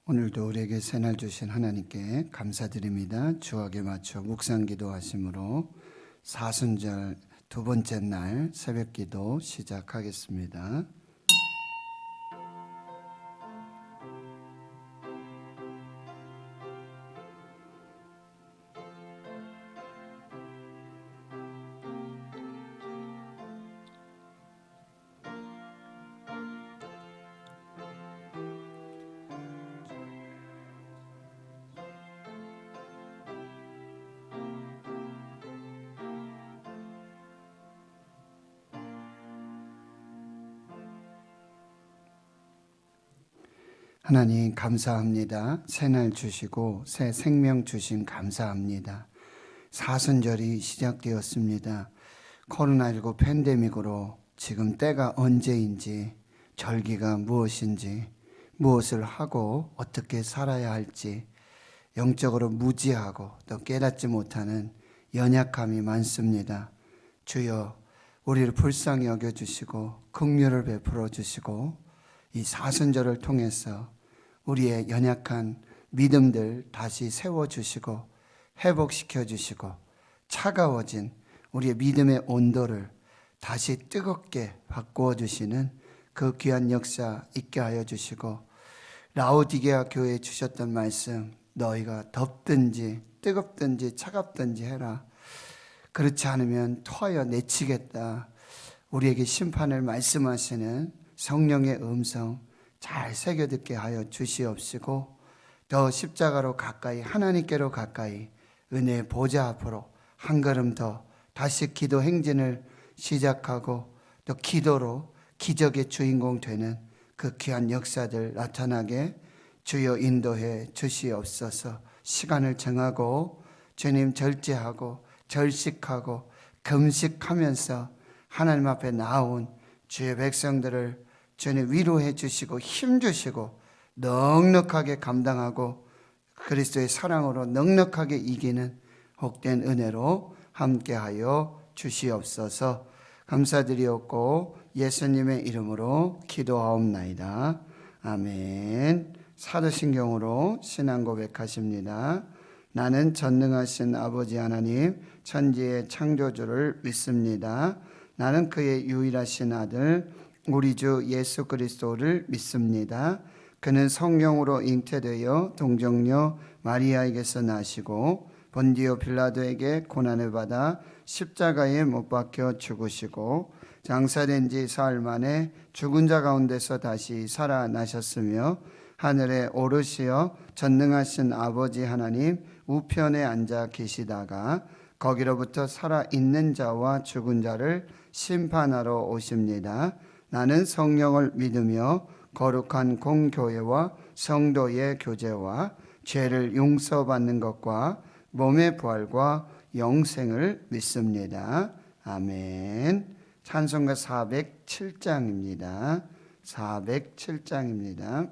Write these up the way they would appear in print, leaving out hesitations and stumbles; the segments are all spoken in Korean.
오늘도 우리에게 새날 주신 하나님께 감사드립니다. 주악에 맞춰 묵상기도 하심으로 사순절 두 번째 날 새벽기도 시작하겠습니다. 하나님 감사합니다. 새날 주시고 새 생명 주신 감사합니다. 사순절이 시작되었습니다. 코로나19 팬데믹으로 지금 때가 언제인지, 절기가 무엇인지, 무엇을 하고 어떻게 살아야 할지 영적으로 무지하고 또 깨닫지 못하는 연약함이 많습니다. 주여, 우리를 불쌍히 여겨주시고 긍휼을 베풀어 주시고 이 사순절을 통해서 우리의 연약한 믿음들 다시 세워주시고 회복시켜 주시고 차가워진 우리의 믿음의 온도를 다시 뜨겁게 바꾸어 주시는 그 귀한 역사 있게 하여 주시고, 라오디게아 교회에 주셨던 말씀, 너희가 덥든지 뜨겁든지 차갑든지 해라. 그렇지 않으면 토하여 내치겠다. 우리에게 심판을 말씀하시는 성령의 음성 잘 새겨듣게 하여 주시옵시고, 더 십자가로 가까이, 하나님께로 가까이 은혜의 보좌 앞으로 한 걸음 더 다시 기도 행진을 시작하고 또 기도로 기적의 주인공 되는 그 귀한 역사들 나타나게 주여 인도해 주시옵소서. 시간을 정하고 주님 절제하고 절식하고 금식하면서 하나님 앞에 나온 주의 백성들을 주님 위로해 주시고 힘 주시고 넉넉하게 감당하고 그리스도의 사랑으로 넉넉하게 이기는 복된 은혜로 함께하여 주시옵소서. 감사드리옵고 예수님의 이름으로 기도하옵나이다. 아멘. 사도신경으로 신앙 고백하십니다. 나는 전능하신 아버지 하나님 천지의 창조주를 믿습니다. 나는 그의 유일하신 아들 우리 주 예수 그리스도를 믿습니다. 그는 성령으로 잉태되어 동정녀 마리아에게서 나시고 본디오 빌라도에게 고난을 받아 십자가에 못 박혀 죽으시고 장사된 지 사흘 만에 죽은 자 가운데서 다시 살아나셨으며 하늘에 오르시어 전능하신 아버지 하나님 우편에 앉아 계시다가 거기로부터 살아있는 자와 죽은 자를 심판하러 오십니다. 나는 성령을 믿으며 거룩한 공교회와 성도의 교제와 죄를 용서받는 것과 몸의 부활과 영생을 믿습니다. 아멘. 찬송가 407장입니다. 407장입니다.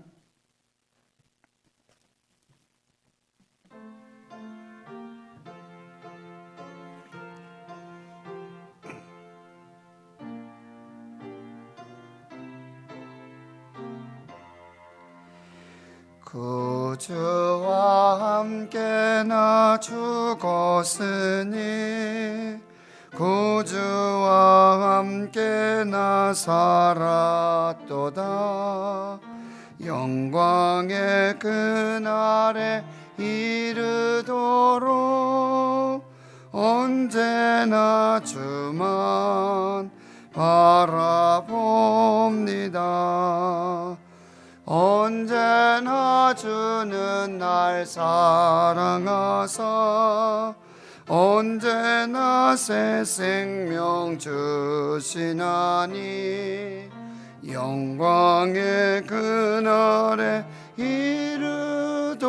구주와 함께 나 죽었으니 구주와 함께 나 살았도다. 영광의 그날에 이르도록 언제나 주만 바라봅니다. 언제나 주는 날 사랑하사 언제나 새 생명 주시나니 영광의 그날에 이르도록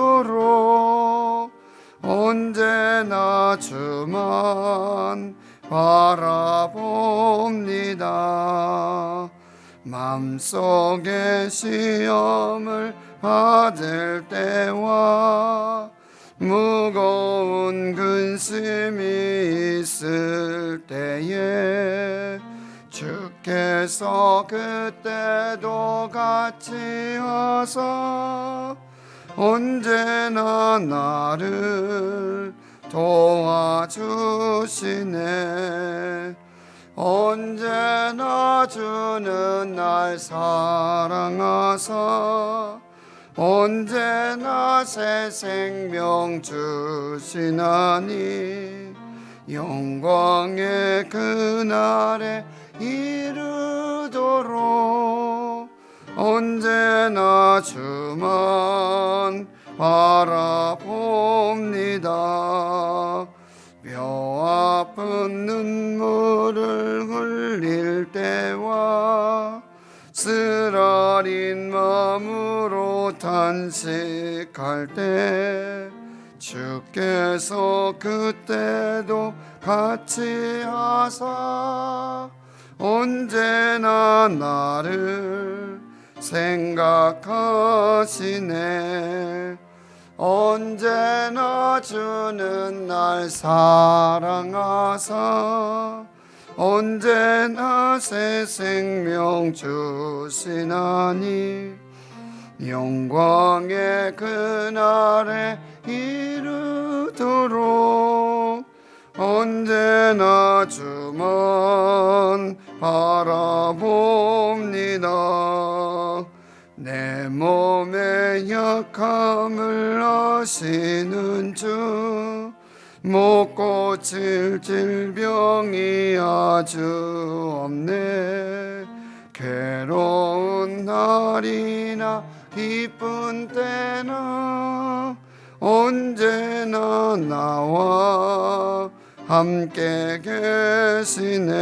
언제나 주만 바라봅니다. 맘속에 시험을 받을 때와 무거운 근심이 있을 때에 주께서 그때도 같이 하사 언제나 나를 도와주시네. 언제나 주는 날 사랑하사 언제나 새 생명 주시나니 영광의 그날에 이르도록 언제나 주만 바라봅니다. 뼈 아픈 눈물을 흘릴 때와 쓰라린 마음으로 탄식할 때 주께서 그때도 같이 하사 언제나 나를 생각하시네. 언제나 주는 날 사랑하사 언제나 새 생명 주시나니 영광의 그날에 이르도록 언제나 주만 바라봅니다. 내 몸의 약함을 아시는 주 못 고칠 질병이 아주 없네. 괴로운 날이나 기쁜 때나 언제나 나와 함께 계시네.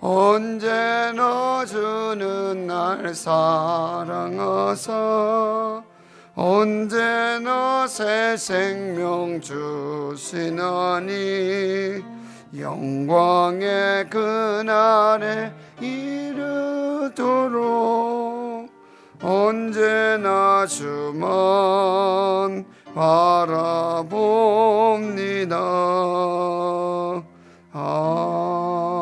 언제나 주는 날 사랑하사 언제나 새 생명 주시나니 영광의 그날에 이르도록 언제나 주만 바라봅니다. 아멘.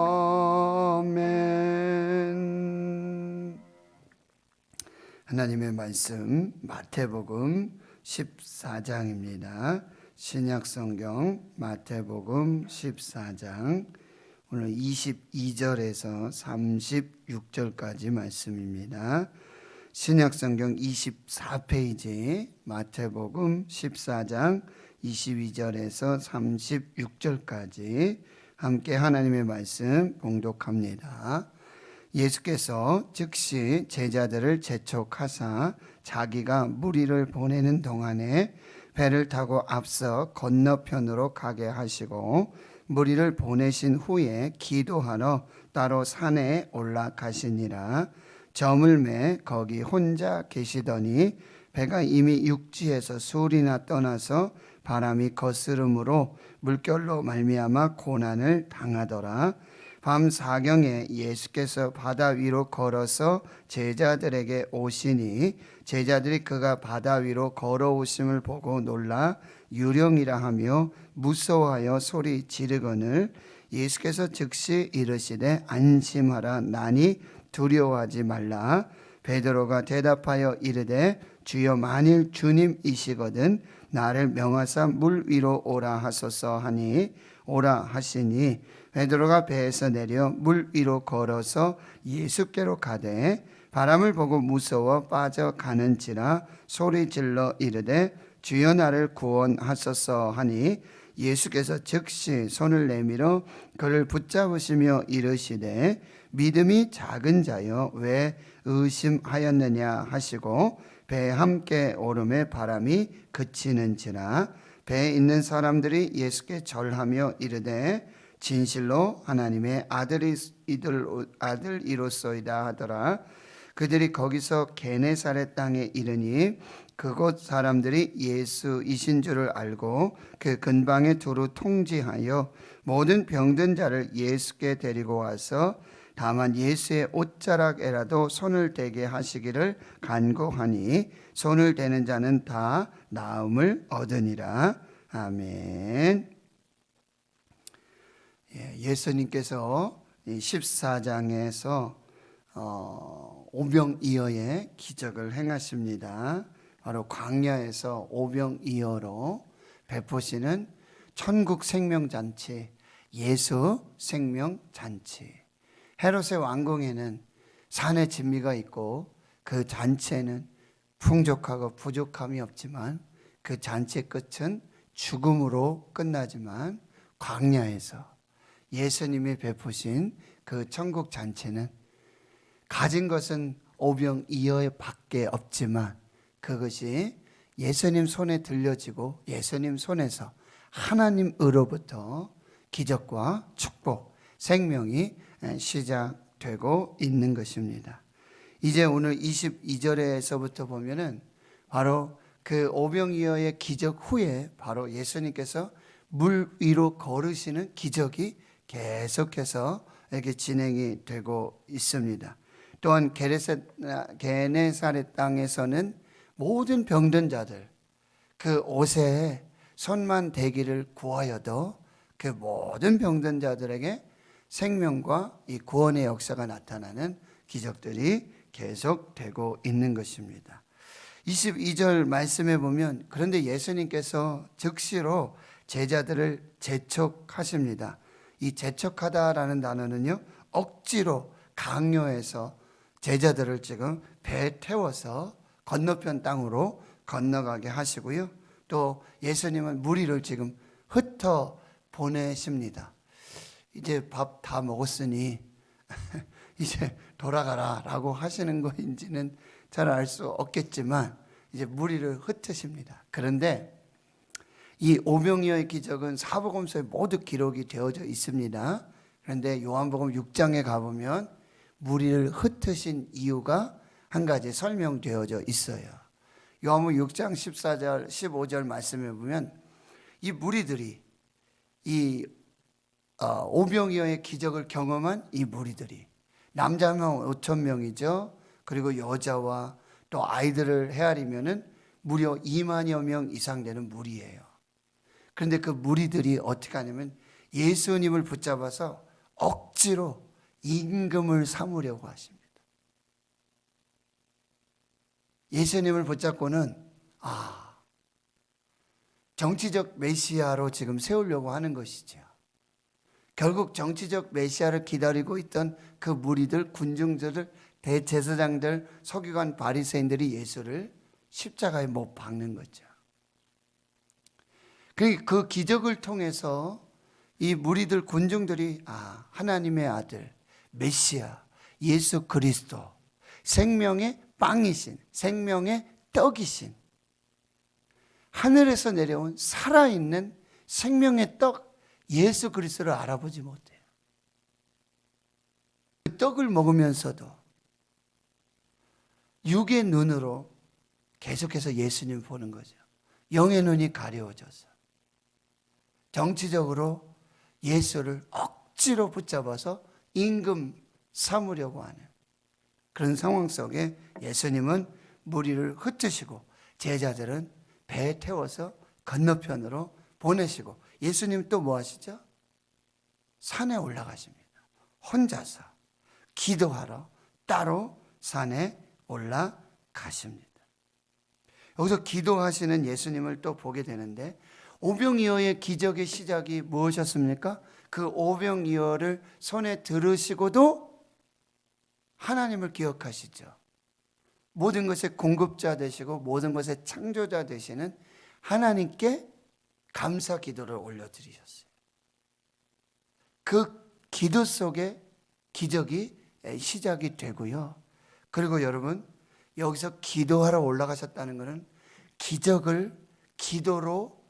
하나님의 말씀 마태복음 14장입니다. 신약성경 마태복음 14장 오늘 22절에서 36절까지 말씀입니다. 신약성경 24페이지 마태복음 14장 22절에서 36절까지 함께 하나님의 말씀 봉독합니다. 예수께서 즉시 제자들을 재촉하사 자기가 무리를 보내는 동안에 배를 타고 앞서 건너편으로 가게 하시고 무리를 보내신 후에 기도하러 따로 산에 올라가시니라. 저물매 거기 혼자 계시더니 배가 이미 육지에서 술이나 떠나서 바람이 거스름으로 물결로 말미암아 고난을 당하더라. 밤 사경에 예수께서 바다 위로 걸어서 제자들에게 오시니 제자들이 그가 바다 위로 걸어오심을 보고 놀라 유령이라 하며 무서워하여 소리 지르거늘 예수께서 즉시 이르시되 안심하라 나니 두려워하지 말라. 베드로가 대답하여 이르되 주여 만일 주님이시거든 나를 명하사 물 위로 오라 하소서 하니 오라 하시니 베드로가 배에서 내려 물 위로 걸어서 예수께로 가되 바람을 보고 무서워 빠져가는지라 소리질러 이르되 주여 나를 구원하소서 하니 예수께서 즉시 손을 내밀어 그를 붙잡으시며 이르시되 믿음이 작은 자여 왜 의심하였느냐 하시고 배에 함께 오름에 바람이 그치는지라. 배에 있는 사람들이 예수께 절하며 이르되 진실로 하나님의 아들이로소이다 하더라. 그들이 거기서 게네사렛 땅에 이르니 그곳 사람들이 예수이신 줄을 알고 그 근방에 두루 통지하여 모든 병든 자를 예수께 데리고 와서 다만 예수의 옷자락에라도 손을 대게 하시기를 간구하니 손을 대는 자는 다 나음을 얻으니라. 아멘. 예수님께서 14장에서 오병이어의 기적을 행하십니다. 바로 광야에서 오병이어로 베푸시는 천국 생명잔치, 예수 생명잔치. 헤롯의 왕궁에는 산의 진미가 있고 그 잔치에는 풍족하고 부족함이 없지만 그 잔치의 끝은 죽음으로 끝나지만 광야에서 예수님이 베푸신 그 천국 잔치는 가진 것은 오병이어 밖에 없지만 그것이 예수님 손에 들려지고 예수님 손에서 하나님으로부터 기적과 축복, 생명이 시작되고 있는 것입니다. 이제 오늘 22절에서부터 보면은 바로 그 오병이어의 기적 후에 바로 예수님께서 물 위로 걸으시는 기적이 계속해서 이렇게 진행이 되고 있습니다. 또한 게네사렛 땅에서는 모든 병든 자들 그 옷에 손만 대기를 구하여도 그 모든 병든 자들에게 생명과 이 구원의 역사가 나타나는 기적들이 계속되고 있는 것입니다. 22절 말씀에 보면 그런데 예수님께서 즉시로 제자들을 재촉하십니다. 이 재촉하다라는 단어는요, 억지로 강요해서 제자들을 지금 배에 태워서 건너편 땅으로 건너가게 하시고요. 또 예수님은 무리를 지금 흩어 보내십니다. 이제 밥 다 먹었으니 이제 돌아가라 라고 하시는 거인지는 잘 알 수 없겠지만 이제 무리를 흩으십니다. 그런데 이 오병이어의 기적은 사복음서에 모두 기록이 되어져 있습니다. 그런데 요한복음 6장에 가보면 무리를 흩으신 이유가 한 가지 설명되어져 있어요. 요한복음 6장 14절 15절 말씀에 보면 이 무리들이 이 오병이어의 기적을 경험한 이 무리들이 남자만 5천 명이죠. 그리고 여자와 또 아이들을 헤아리면은 무려 2만여 명 이상 되는 무리예요. 그런데 그 무리들이 어떻게 하냐면 예수님을 붙잡아서 억지로 임금을 삼으려고 하십니다. 예수님을 붙잡고는 정치적 메시아로 지금 세우려고 하는 것이죠. 결국 정치적 메시아를 기다리고 있던 그 무리들, 군중들을, 대제사장들, 서기관, 바리새인들이 예수를 십자가에 못 박는 거죠. 그 기적을 통해서 이 무리들, 군중들이 하나님의 아들, 메시아, 예수 그리스도, 생명의 빵이신, 생명의 떡이신, 하늘에서 내려온 살아있는 생명의 떡, 예수 그리스도를 알아보지 못해요. 그 떡을 먹으면서도 육의 눈으로 계속해서 예수님을 보는 거죠. 영의 눈이 가려워져서 정치적으로 예수를 억지로 붙잡아서 임금 삼으려고 하는 그런 상황 속에 예수님은 무리를 흩으시고 제자들은 배에 태워서 건너편으로 보내시고 예수님 또 뭐 하시죠? 산에 올라가십니다. 혼자서 기도하러 따로 산에 올라가십니다. 여기서 기도하시는 예수님을 또 보게 되는데 오병이어의 기적의 시작이 무엇이었습니까? 그 오병이어를 손에 들으시고도 하나님을 기억하시죠. 모든 것의 공급자 되시고 모든 것의 창조자 되시는 하나님께 감사 기도를 올려드리셨어요. 그 기도 속에 기적이 시작이 되고요. 그리고 여러분 여기서 기도하러 올라가셨다는 것은 기적을 기도로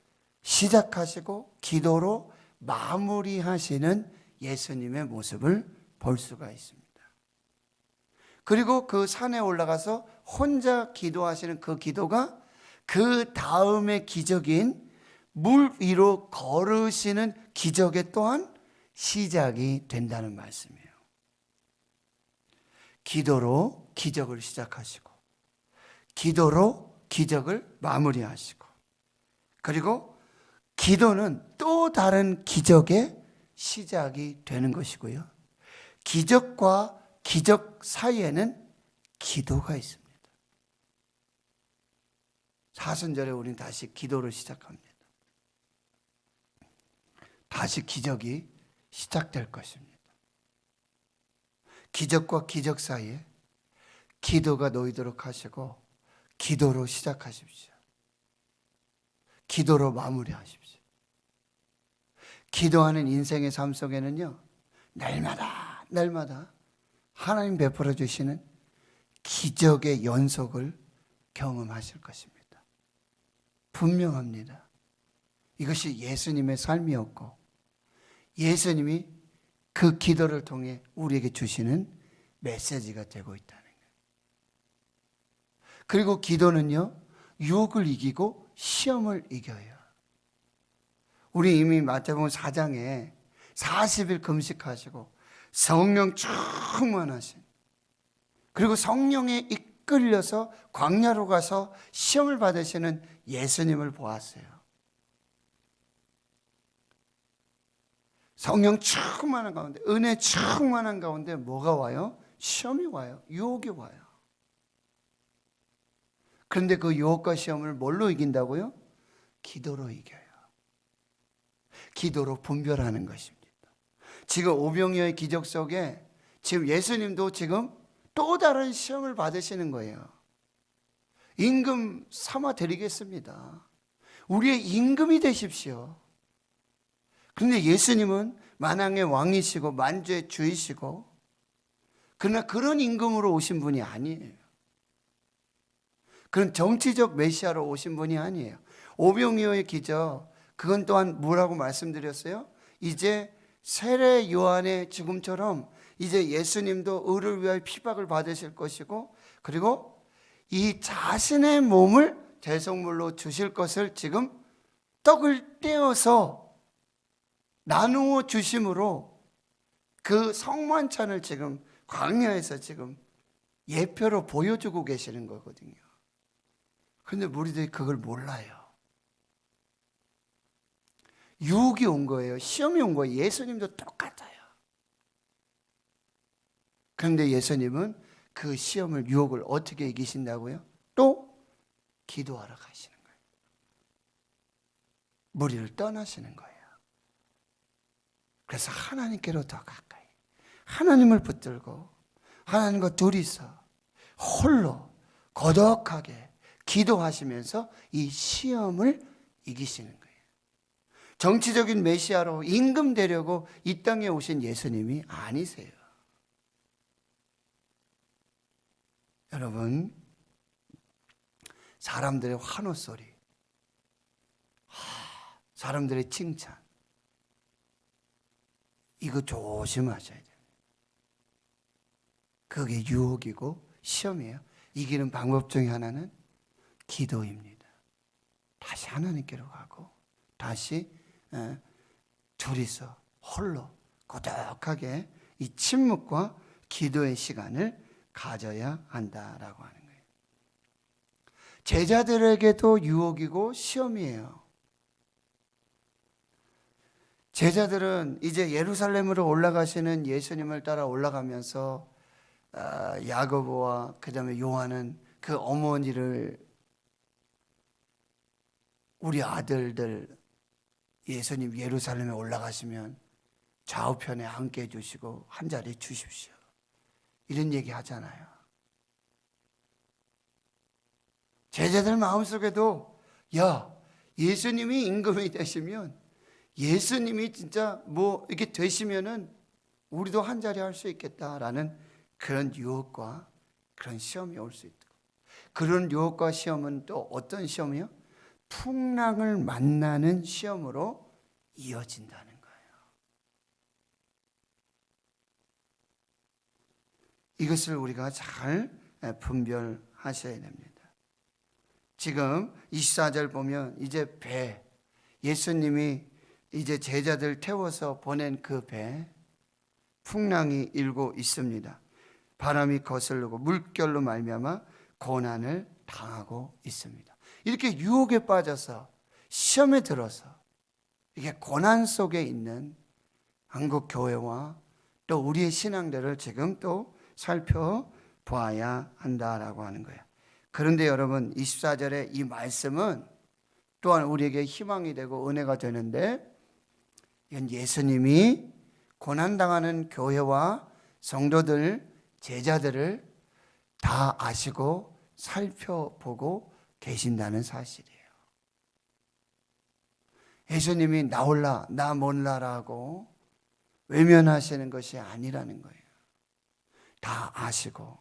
시작하시고 기도로 마무리하시는 예수님의 모습을 볼 수가 있습니다. 그리고 그 산에 올라가서 혼자 기도하시는 그 기도가 그 다음의 기적인 물 위로 걸으시는 기적의 또한 시작이 된다는 말씀이에요. 기도로 기적을 시작하시고 기도로 기적을 마무리하시고 그리고 기도는 또 다른 기적의 시작이 되는 것이고요. 기적과 기적 사이에는 기도가 있습니다. 사순절에 우리는 다시 기도를 시작합니다. 다시 기적이 시작될 것입니다. 기적과 기적 사이에 기도가 놓이도록 하시고 기도로 시작하십시오. 기도로 마무리하십시오. 기도하는 인생의 삶 속에는요, 날마다 하나님 베풀어 주시는 기적의 연속을 경험하실 것입니다. 분명합니다. 이것이 예수님의 삶이었고 예수님이 그 기도를 통해 우리에게 주시는 메시지가 되고 있다는 거예요. 그리고 기도는요, 유혹을 이기고 시험을 이겨요. 우리 이미 마태복음 4장에 40일 금식하시고 성령 충만하신, 그리고 성령에 이끌려서 광야로 가서 시험을 받으시는 예수님을 보았어요. 성령 충만한 가운데, 은혜 충만한 가운데 뭐가 와요? 시험이 와요. 유혹이 와요. 그런데 그 유혹과 시험을 뭘로 이긴다고요? 기도로 이겨요. 기도로 분별하는 것입니다. 지금 오병이어의 기적 속에 지금 예수님도 지금 또 다른 시험을 받으시는 거예요. 임금 삼아 드리겠습니다. 우리의 임금이 되십시오. 그런데 예수님은 만왕의 왕이시고 만주의 주이시고, 그러나 그런 임금으로 오신 분이 아니에요. 그런 정치적 메시아로 오신 분이 아니에요. 오병이어의 기적, 그건 또한 뭐라고 말씀드렸어요? 이제 세례 요한의 죽음처럼 이제 예수님도 의를 위하여 피박을 받으실 것이고, 그리고 이 자신의 몸을 제성물로 주실 것을 지금 떡을 떼어서 나누어 주심으로 그 성만찬을 지금 광야에서 지금 예표로 보여주고 계시는 거거든요. 그런데 우리들이 그걸 몰라요. 유혹이 온 거예요. 시험이 온 거예요. 예수님도 똑같아요. 그런데 예수님은 그 시험을, 유혹을 어떻게 이기신다고요? 또 기도하러 가시는 거예요. 무리를 떠나시는 거예요. 그래서 하나님께로 더 가까이, 하나님을 붙들고 하나님과 둘이서 홀로 고독하게 기도하시면서 이 시험을 이기시는 거예요. 정치적인 메시아로 임금 되려고 이 땅에 오신 예수님이 아니세요. 여러분, 사람들의 환호 소리, 사람들의 칭찬, 이거 조심하셔야 돼요. 그게 유혹이고 시험이에요. 이기는 방법 중에 하나는 기도입니다. 다시 하나님께로 가고 다시 둘이서 홀로 고독하게 이 침묵과 기도의 시간을 가져야 한다라고 하는 거예요. 제자들에게도 유혹이고 시험이에요. 제자들은 이제 예루살렘으로 올라가시는 예수님을 따라 올라가면서 야고보와 그 다음에 요한은 그 어머니를, 우리 아들들 예수님 예루살렘에 올라가시면 좌우편에 함께 해주시고 한 자리 주십시오, 이런 얘기 하잖아요. 제자들 마음속에도, 야, 예수님이 임금이 되시면, 예수님이 진짜 뭐 이렇게 되시면은 우리도 한 자리 할 수 있겠다라는 그런 유혹과 그런 시험이 올 수 있고, 그런 유혹과 시험은 또 어떤 시험이요? 풍랑을 만나는 시험으로 이어진다는 거예요. 이것을 우리가 잘 분별하셔야 됩니다. 지금 24절 보면 이제 배, 예수님이 이제 제자들 태워서 보낸 그 배, 풍랑이 일고 있습니다. 바람이 거슬르고 물결로 말미암아 고난을 당하고 있습니다. 이렇게 유혹에 빠져서 시험에 들어서 이게 고난 속에 있는 한국 교회와 또 우리의 신앙들을 지금 또 살펴보아야 한다라고 하는 거예요. 그런데 여러분 24절의 이 말씀은 또한 우리에게 희망이 되고 은혜가 되는데, 이건 예수님이 고난당하는 교회와 성도들, 제자들을 다 아시고 살펴보고 계신다는 사실이에요. 예수님이 나올라 나 몰라라고 외면하시는 것이 아니라는 거예요. 다 아시고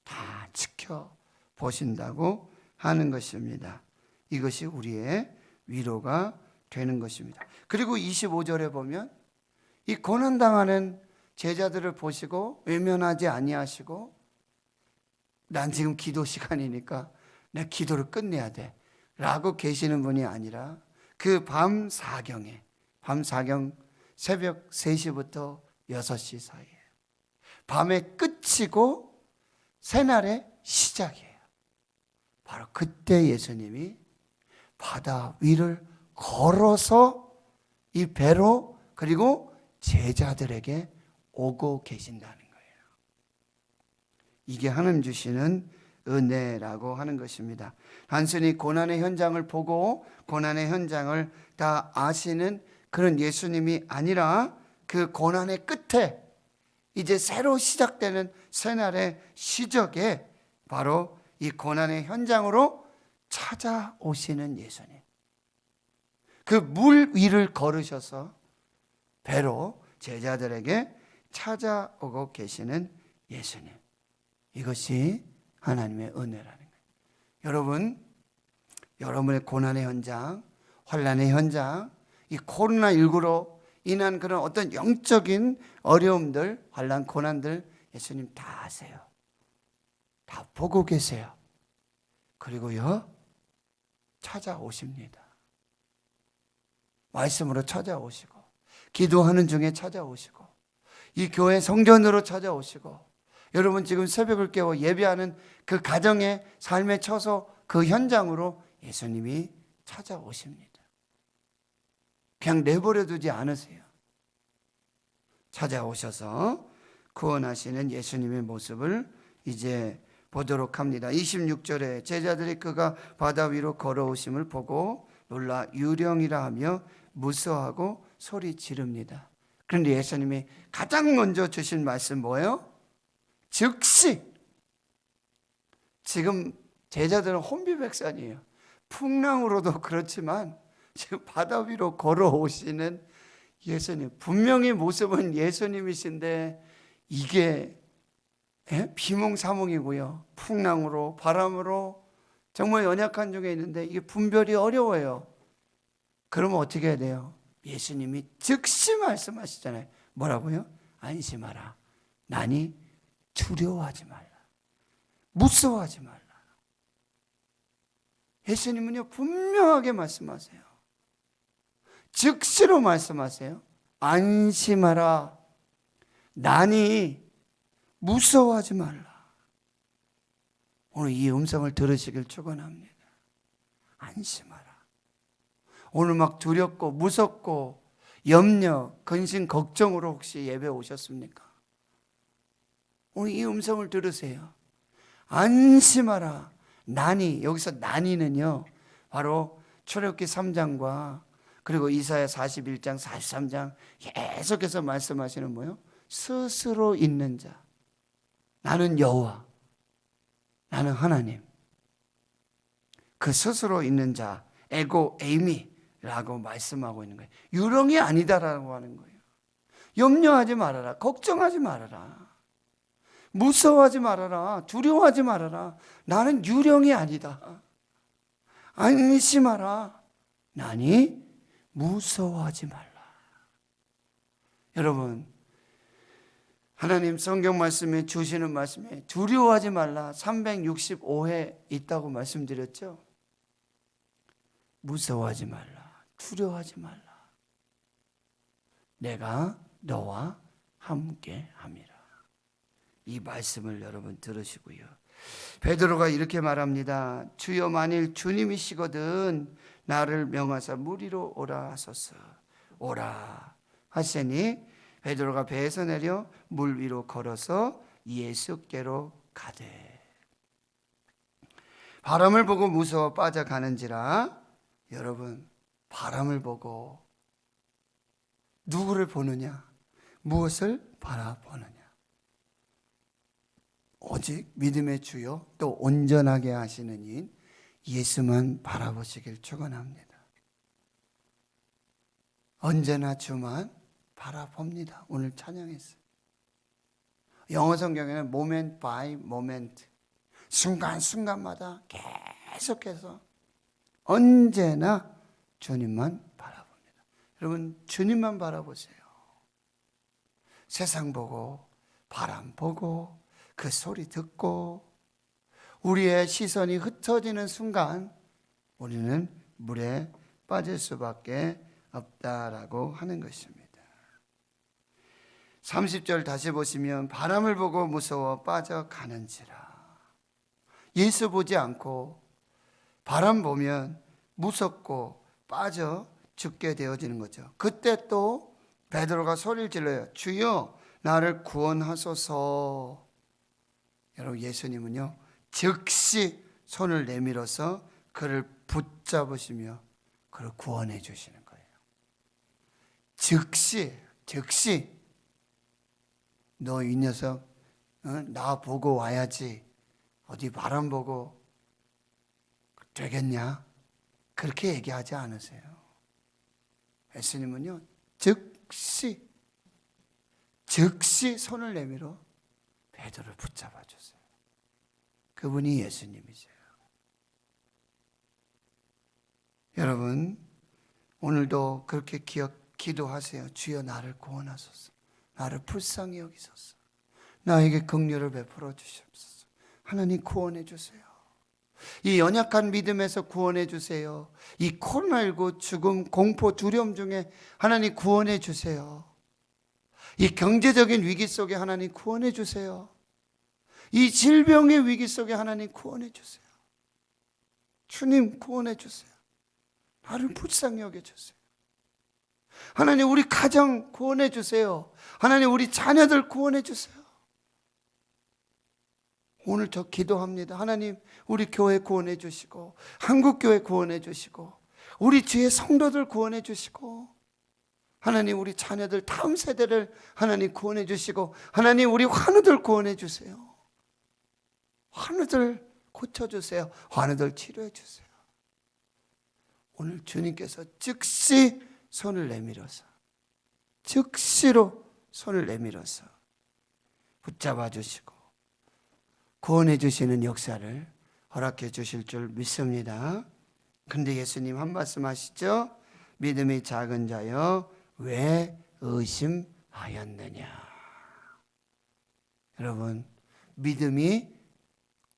다 지켜보신다고 하는 것입니다. 이것이 우리의 위로가 되는 것입니다. 그리고 25절에 보면 이 고난당하는 제자들을 보시고 외면하지 아니하시고, 난 지금 기도 시간이니까 내 기도를 끝내야 돼 라고 계시는 분이 아니라, 그 밤 사경 새벽 3시부터 6시 사이에 밤의 끝이고 새날의 시작이에요. 바로 그때 예수님이 바다 위를 걸어서 이 배로 그리고 제자들에게 오고 계신다는 거예요. 이게 하나님 주시는 은혜라고 하는 것입니다. 단순히 고난의 현장을 보고 고난의 현장을 다 아시는 그런 예수님이 아니라, 그 고난의 끝에 이제 새로 시작되는 새날의 시작에 바로 이 고난의 현장으로 찾아오시는 예수님, 그 물 위를 걸으셔서 배로 제자들에게 찾아오고 계시는 예수님, 이것이 하나님의 은혜라는 거예요. 여러분, 여러분의 고난의 현장, 환난의 현장, 이 코로나19로 인한 그런 어떤 영적인 어려움들, 환난, 고난들 예수님 다 아세요. 다 보고 계세요. 그리고요, 찾아오십니다. 말씀으로 찾아오시고, 기도하는 중에 찾아오시고, 이 교회 성전으로 찾아오시고, 여러분 지금 새벽을 깨워 예배하는 그 가정의 삶에 처서 그 현장으로 예수님이 찾아오십니다. 그냥 내버려 두지 않으세요. 찾아오셔서 구원하시는 예수님의 모습을 이제 보도록 합니다. 26절에 제자들이 그가 바다 위로 걸어오심을 보고 놀라 유령이라 하며 무서워하고 소리 지릅니다. 그런데 예수님이 가장 먼저 주신 말씀 뭐예요? 즉시. 지금 제자들은 혼비백산이에요. 풍랑으로도 그렇지만 지금 바다 위로 걸어오시는 예수님, 분명히 모습은 예수님이신데 이게 비몽사몽이고요, 풍랑으로 바람으로 정말 연약한 중에 있는데 이게 분별이 어려워요. 그러면 어떻게 해야 돼요? 예수님이 즉시 말씀하시잖아요. 뭐라고요? 안심하라, 나니 두려워하지 말라, 무서워하지 말라. 예수님은요 분명하게 말씀하세요. 즉시로 말씀하세요. 안심하라, 나니 무서워하지 말라. 오늘 이 음성을 들으시길 축원합니다. 안심하라. 오늘 막 두렵고 무섭고 염려, 근심, 걱정으로 혹시 예배 오셨습니까? 오늘 이 음성을 들으세요. 안심하라. 나니, 여기서 나니는요 바로 출애굽기 3장과 그리고 이사야 41장 43장 계속해서 말씀하시는 뭐예요? 스스로 있는 자, 나는 여호와, 나는 하나님, 그 스스로 있는 자, 에고 에이미라고 말씀하고 있는 거예요. 유령이 아니다라고 하는 거예요. 염려하지 말아라, 걱정하지 말아라, 무서워하지 말아라, 두려워하지 말아라. 나는 유령이 아니다. 안심하라, 나니 무서워하지 말라. 여러분, 하나님 성경 말씀에 주시는 말씀에 두려워하지 말라 365회 있다고 말씀드렸죠. 무서워하지 말라, 두려워하지 말라, 내가 너와 함께 함이라. 이 말씀을 여러분 들으시고요, 베드로가 이렇게 말합니다. 주여, 만일 주님이시거든 나를 명하사 물 위로 오라 하소서. 오라 하시니 베드로가 배에서 내려 물 위로 걸어서 예수께로 가되. 바람을 보고 무서워 빠져가는지라. 여러분, 바람을 보고 누구를 보느냐? 무엇을 바라보느냐? 오직 믿음의 주요 또 온전하게 하시는 이인 예수만 바라보시길 축원합니다. 언제나 주만 바라봅니다. 오늘 찬양했어요. 영어 성경에는 moment by moment, 순간순간마다 계속해서 언제나 주님만 바라봅니다. 여러분, 주님만 바라보세요. 세상 보고 바람 보고 그 소리 듣고 우리의 시선이 흩어지는 순간 우리는 물에 빠질 수밖에 없다라고 하는 것입니다. 30절 다시 보시면 바람을 보고 무서워 빠져가는지라. 예수 보지 않고 바람 보면 무섭고 빠져 죽게 되어지는 거죠. 그때 또 베드로가 소리를 질러요. 주여 나를 구원하소서. 여러분, 예수님은요 즉시 손을 내밀어서 그를 붙잡으시며 그를 구원해 주시는 거예요. 즉시 너 이 녀석 나 보고 와야지 어디 바람 보고 되겠냐? 그렇게 얘기하지 않으세요. 예수님은요 즉시 손을 내밀어 베드로를 붙잡아 주세요. 그분이 예수님이세요. 여러분, 오늘도 그렇게 기도하세요. 주여 나를 구원하소서. 나를 불쌍히 여기소서. 나에게 긍휼을 베풀어 주시옵소서. 하나님 구원해 주세요. 이 연약한 믿음에서 구원해 주세요. 이 코로나19 죽음, 공포, 두려움 중에 하나님 구원해 주세요. 이 경제적인 위기 속에 하나님 구원해 주세요. 이 질병의 위기 속에 하나님 구원해 주세요. 주님 구원해 주세요. 나를 불쌍히 여겨 주세요. 하나님 우리 가정 구원해 주세요. 하나님 우리 자녀들 구원해 주세요. 오늘 저 기도합니다. 하나님 우리 교회 구원해 주시고 한국교회 구원해 주시고 우리 주의 성도들 구원해 주시고 하나님 우리 자녀들 다음 세대를 하나님 구원해 주시고 하나님 우리 환우들 구원해 주세요. 환우들 고쳐주세요. 환우들 치료해 주세요. 오늘 주님께서 즉시 손을 내밀어서 즉시로 손을 내밀어서 붙잡아 주시고 구원해 주시는 역사를 허락해 주실 줄 믿습니다. 그런데 예수님 한 말씀 하시죠. 믿음이 작은 자여 왜 의심하였느냐. 여러분, 믿음이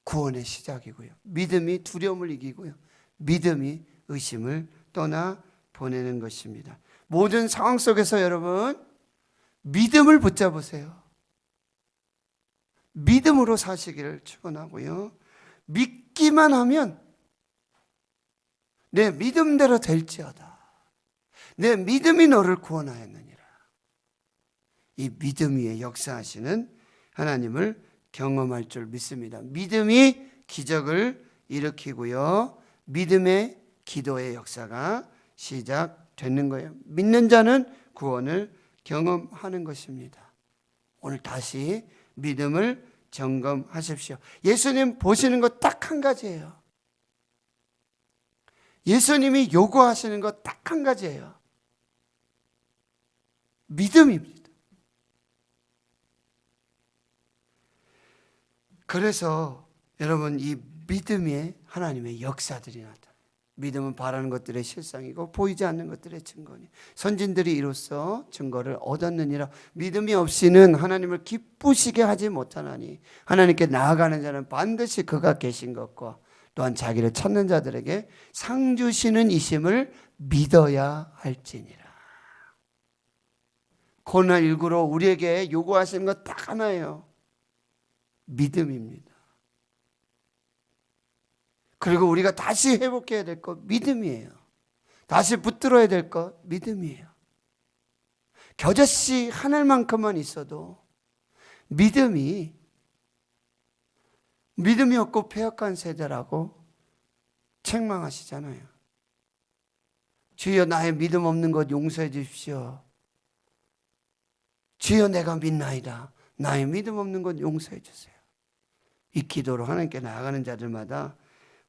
구원의 시작이고요. 믿음이 두려움을 이기고요. 믿음이 의심을 떠나 보내는 것입니다. 모든 상황 속에서 여러분 믿음을 붙잡으세요. 믿음으로 사시기를 축원하고요. 믿기만 하면 내 믿음대로 될지어다. 내 믿음이 너를 구원하였느니라. 이 믿음 위에 역사하시는 하나님을 경험할 줄 믿습니다. 믿음이 기적을 일으키고요. 믿음의 기도의 역사가 시작되는 거예요. 믿는 자는 구원을 경험하는 것입니다. 오늘 다시 믿음을 점검하십시오. 예수님 보시는 것 딱 한 가지예요. 예수님이 요구하시는 것 딱 한 가지예요. 믿음입니다. 그래서 여러분 이 믿음에 하나님의 역사들이 나타나요. 믿음은 바라는 것들의 실상이고 보이지 않는 것들의 증거니 선진들이 이로써 증거를 얻었느니라. 믿음이 없이는 하나님을 기쁘시게 하지 못하나니 하나님께 나아가는 자는 반드시 그가 계신 것과 또한 자기를 찾는 자들에게 상 주시는 이심을 믿어야 할지니라. 코로나19로 우리에게 요구하시는 것 딱 하나예요. 믿음입니다. 그리고 우리가 다시 회복해야 될 것 믿음이에요. 다시 붙들어야 될 것 믿음이에요. 겨자씨 하늘만큼만 있어도 믿음이 없고 폐역한 세대라고 책망하시잖아요. 주여 나의 믿음 없는 것 용서해 주십시오. 주여 내가 믿나이다. 나의 믿음 없는 것 용서해 주세요. 이 기도로 하나님께 나아가는 자들마다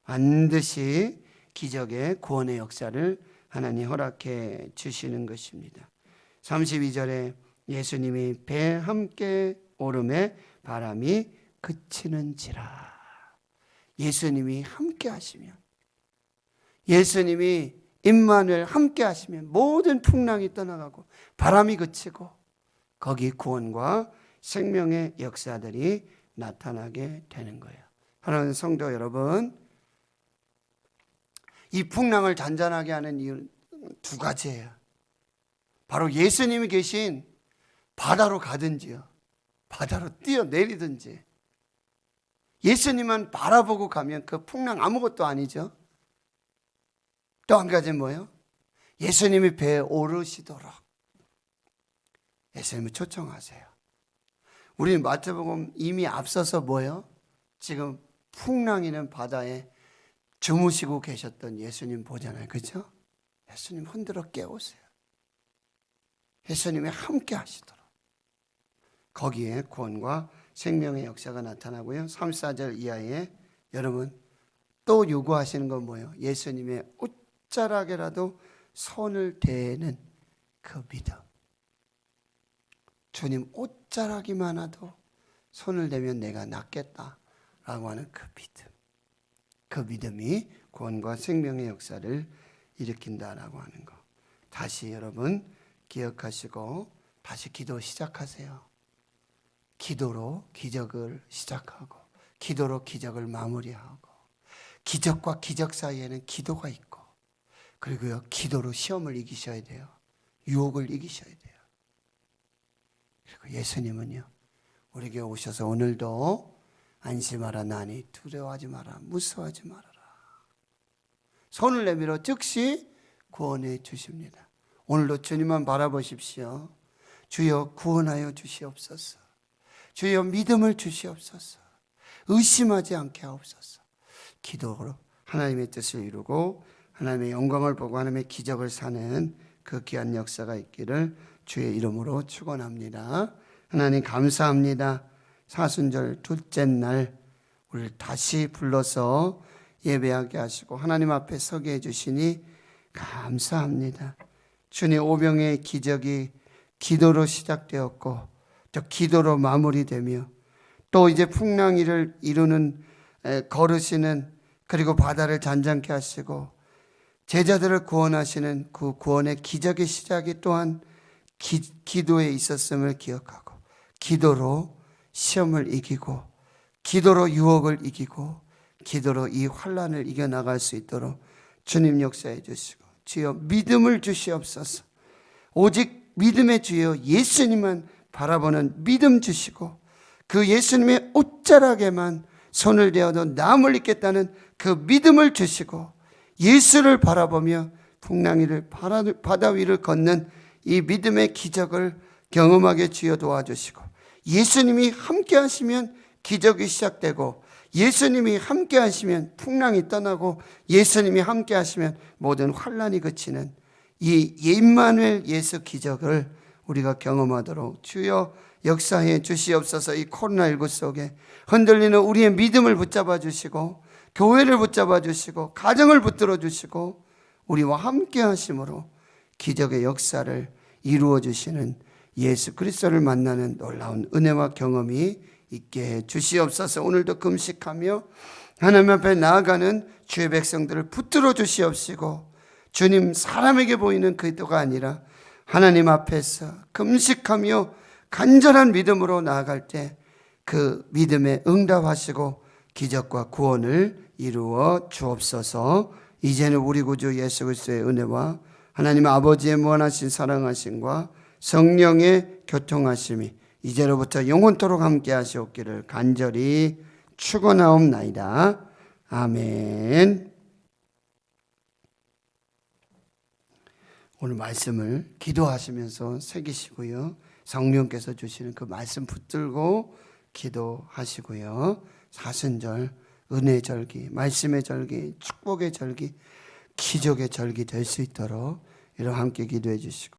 반드시 기적의 구원의 역사를 하나님 허락해 주시는 것입니다. 32절에 예수님이 배 함께 오름에 바람이 그치는지라. 예수님이 함께 하시면, 예수님이 임마누엘 함께 하시면 모든 풍랑이 떠나가고 바람이 그치고 거기 구원과 생명의 역사들이 나타나게 되는 거예요. 하나님 성도 여러분, 이 풍랑을 잔잔하게 하는 이유는 두 가지예요. 바로 예수님이 계신 바다로 가든지요, 바다로 뛰어내리든지. 예수님만 바라보고 가면 그 풍랑 아무것도 아니죠. 또 한 가지는 뭐예요? 예수님이 배에 오르시도록 예수님을 초청하세요. 우리는 마태복음 이미 앞서서 뭐예요? 지금 풍랑이는 바다에 주무시고 계셨던 예수님 보잖아요. 그렇죠? 예수님 흔들어 깨우세요. 예수님이 함께 하시도록. 거기에 구원과 생명의 역사가 나타나고요. 34절 이하에 여러분 또 요구하시는 건 뭐예요? 예수님의 옷자락에라도 손을 대는 그 믿음. 주님 옷자락이만 하도 손을 대면 내가 낫겠다라고 하는 그 믿음. 그 믿음이 구원과 생명의 역사를 일으킨다라고 하는 거. 다시 여러분 기억하시고 다시 기도 시작하세요. 기도로 기적을 시작하고 기도로 기적을 마무리하고 기적과 기적 사이에는 기도가 있고 그리고요 기도로 시험을 이기셔야 돼요. 유혹을 이기셔야 돼요. 그리고 예수님은요 우리에게 오셔서 오늘도 안심하라 나니 두려워하지 마라 무서워하지 말아라. 손을 내밀어 즉시 구원해 주십니다. 오늘도 주님만 바라보십시오. 주여 구원하여 주시옵소서. 주여 믿음을 주시옵소서. 의심하지 않게 하옵소서. 기도로 하나님의 뜻을 이루고 하나님의 영광을 보고 하나님의 기적을 사는 그 귀한 역사가 있기를 주의 이름으로 축원합니다. 하나님 감사합니다. 사순절 둘째 날 우리를 다시 불러서 예배하게 하시고 하나님 앞에 서게 해주시니 감사합니다. 주님 오병의 기적이 기도로 시작되었고 또 기도로 마무리되며 또 이제 풍랑이를 이루는 걸으시는 그리고 바다를 잔잔케 하시고 제자들을 구원하시는 그 구원의 기적의 시작이 또한 기도에 있었음을 기억하고 기도로 시험을 이기고 기도로 유혹을 이기고 기도로 이 환난을 이겨나갈 수 있도록 주님 역사해 주시고 주여 믿음을 주시옵소서. 오직 믿음의 주여 예수님만 바라보는 믿음 주시고 그 예수님의 옷자락에만 손을 대어도 남을 잇겠다는 그 믿음을 주시고 예수를 바라보며 풍랑이를 바다 위를 걷는 이 믿음의 기적을 경험하게 주여 도와주시고 예수님이 함께 하시면 기적이 시작되고 예수님이 함께 하시면 풍랑이 떠나고 예수님이 함께 하시면 모든 환난이 그치는 이 임마누엘 예수 기적을 우리가 경험하도록 주여 역사해 주시옵소서. 이 코로나19 속에 흔들리는 우리의 믿음을 붙잡아 주시고 교회를 붙잡아 주시고 가정을 붙들어 주시고 우리와 함께 하심으로 기적의 역사를 이루어 주시는 예수 그리스도를 만나는 놀라운 은혜와 경험이 있게 해 주시옵소서. 오늘도 금식하며 하나님 앞에 나아가는 주의 백성들을 붙들어 주시옵시고 주님 사람에게 보이는 기도가 아니라 하나님 앞에서 금식하며 간절한 믿음으로 나아갈 때 그 믿음에 응답하시고 기적과 구원을 이루어 주옵소서. 이제는 우리 구주 예수 그리스도의 은혜와 하나님 아버지의 무한하신 사랑하심과 성령의 교통하심이 이제로부터 영원토록 함께 하시옵기를 간절히 축원하옵나이다. 아멘. 오늘 말씀을 기도하시면서 새기시고요. 성령께서 주시는 그 말씀 붙들고 기도하시고요. 사순절 은혜의 절기, 말씀의 절기, 축복의 절기, 기적의 절기 될 수 있도록 여러분 함께 기도해 주시고